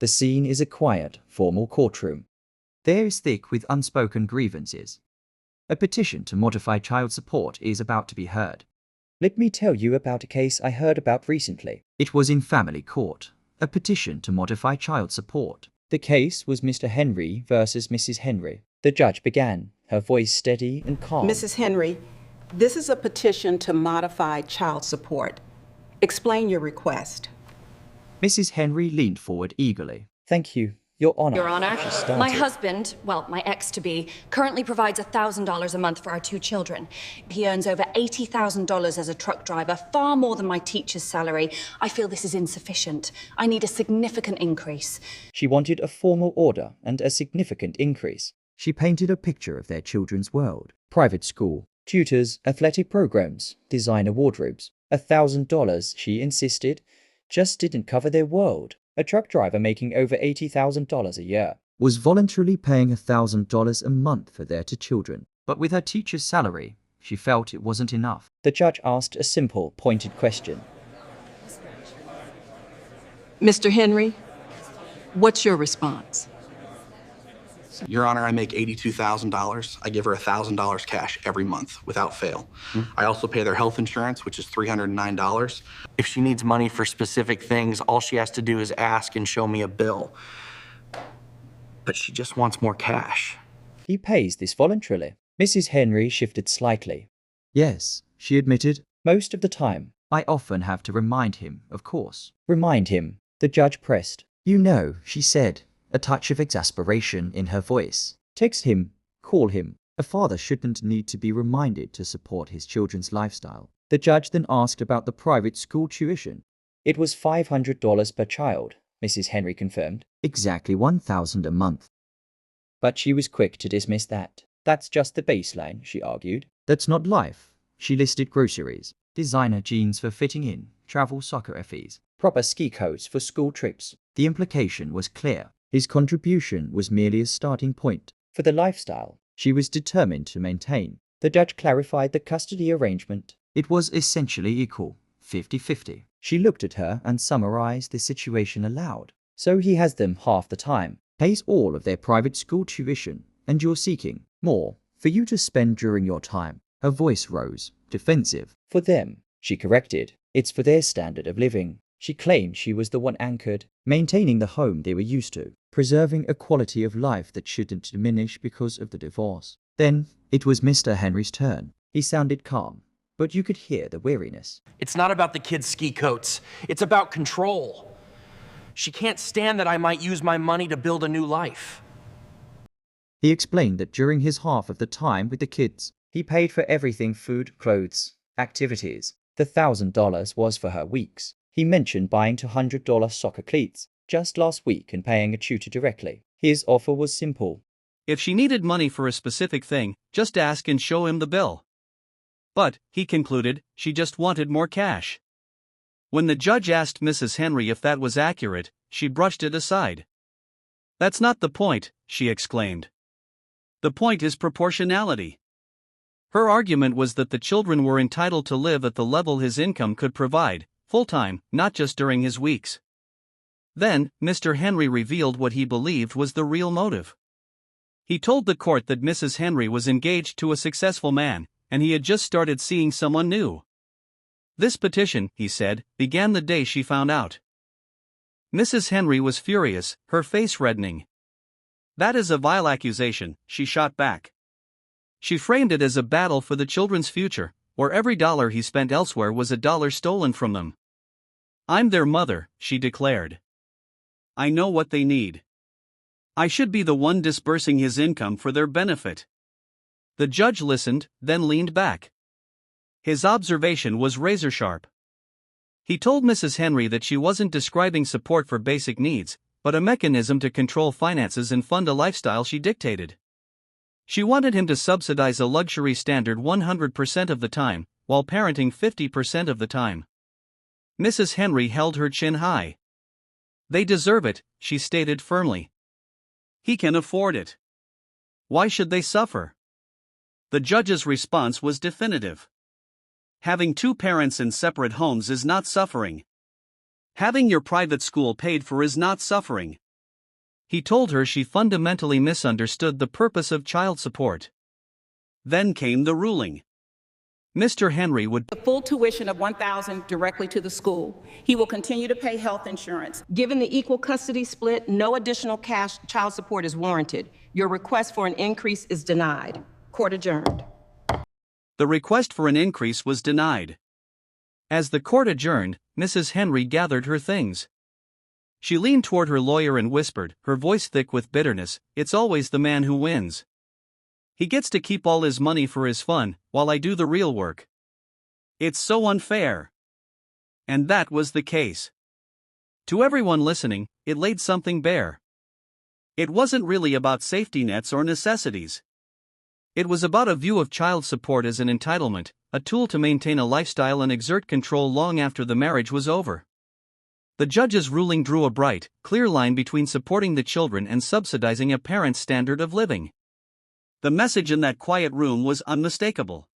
The scene is a quiet, formal courtroom. The air is thick with unspoken grievances. A petition to modify child support is about to be heard. Let me tell you about a case I heard about recently. It was in family court. A petition to modify child support. The case was Mr. Henry versus Mrs. Henry. The judge began, her voice steady and calm. Mrs. Henry, this is a petition to modify child support. Explain your request. Mrs. Henry leaned forward eagerly. Thank you, Your Honor. Your Honor, She started. my husband, well, my ex-to-be, currently provides $1,000 a month for our 2 children. He earns over $80,000 as a truck driver, far more than my teacher's salary. I feel this is insufficient. I need a significant increase. She wanted a formal order and a significant increase. She painted a picture of their children's world. Private school, tutors, athletic programs, designer wardrobes. $1,000, she insisted, just didn't cover their world. A truck driver making over $80,000 a year was voluntarily paying $1,000 a month for their 2 children. But with her teacher's salary, she felt it wasn't enough. The judge asked a simple, pointed question. Mr. Henry, what's your response? Your Honor, I make $82,000. I give her $1,000 cash every month without fail. I also pay their health insurance, which is $309. If she needs money for specific things, all she has to do is ask and show me a bill. But she just wants more cash. He pays this voluntarily. Mrs. Henry shifted slightly. Yes, she admitted. Most of the time. I often have to remind him, of course. Remind him. The judge pressed. You know, she said, a touch of exasperation in her voice. Text him. Call him. A father shouldn't need to be reminded to support his children's lifestyle. The judge then asked about the private school tuition. It was $500 per child, Mrs. Henry confirmed. Exactly $1,000 a month. But she was quick to dismiss that. That's just the baseline, she argued. That's not life. She listed groceries, designer jeans for fitting in, travel soccer fees, proper ski coats for school trips. The implication was clear. His contribution was merely a starting point. For the lifestyle she was determined to maintain. The judge clarified the custody arrangement. It was essentially equal, 50-50. She looked at her and summarized the situation aloud. So he has them half the time, pays all of their private school tuition, and you're seeking more for you to spend during your time. Her voice rose, defensive. For them, she corrected. It's for their standard of living. She claimed she was the one anchored, maintaining the home they were used to, preserving a quality of life that shouldn't diminish because of the divorce. Then, it was Mr. Henry's turn. He sounded calm, but you could hear the weariness. It's not about the kids' ski coats. It's about control. She can't stand that I might use my money to build a new life. He explained that during his half of the time with the kids, he paid for everything: food, clothes, activities. The $1,000 was for her weeks. He mentioned buying $200 soccer cleats just last week and paying a tutor directly. His offer was simple. If she needed money for a specific thing, just ask and show him the bill. But, he concluded, she just wanted more cash. When the judge asked Mrs. Henry if that was accurate, she brushed it aside. That's not the point, she exclaimed. The point is proportionality. Her argument was that the children were entitled to live at the level his income could provide, full-time, not just during his weeks. Then, Mr. Henry revealed what he believed was the real motive. He told the court that Mrs. Henry was engaged to a successful man, and he had just started seeing someone new. This petition, he said, began the day she found out. Mrs. Henry was furious, her face reddening. That is a vile accusation, she shot back. She framed it as a battle for the children's future, where every dollar he spent elsewhere was a dollar stolen from them. I'm their mother, she declared. I know what they need. I should be the one disbursing his income for their benefit. The judge listened, then leaned back. His observation was razor-sharp. He told Mrs. Henry that she wasn't describing support for basic needs, but a mechanism to control finances and fund a lifestyle she dictated. She wanted him to subsidize a luxury standard 100% of the time, while parenting 50% of the time. Mrs. Henry held her chin high. They deserve it, she stated firmly. He can afford it. Why should they suffer? The judge's response was definitive. Having 2 parents in separate homes is not suffering. Having your private school paid for is not suffering. He told her she fundamentally misunderstood the purpose of child support. Then came the ruling. Mr. Henry would The full tuition of $1,000 directly to the school. He will continue to pay health insurance. Given the equal custody split, no additional cash child support is warranted. Your request for an increase is denied. Court adjourned. The request for an increase was denied. As the court adjourned, Mrs. Henry gathered her things. She leaned toward her lawyer and whispered, her voice thick with bitterness, "It's always the man who wins. He gets to keep all his money for his fun, while I do the real work. It's so unfair." And that was the case. To everyone listening, it laid something bare. It wasn't really about safety nets or necessities. It was about a view of child support as an entitlement, a tool to maintain a lifestyle and exert control long after the marriage was over. The judge's ruling drew a bright, clear line between supporting the children and subsidizing a parent's standard of living. The message in that quiet room was unmistakable.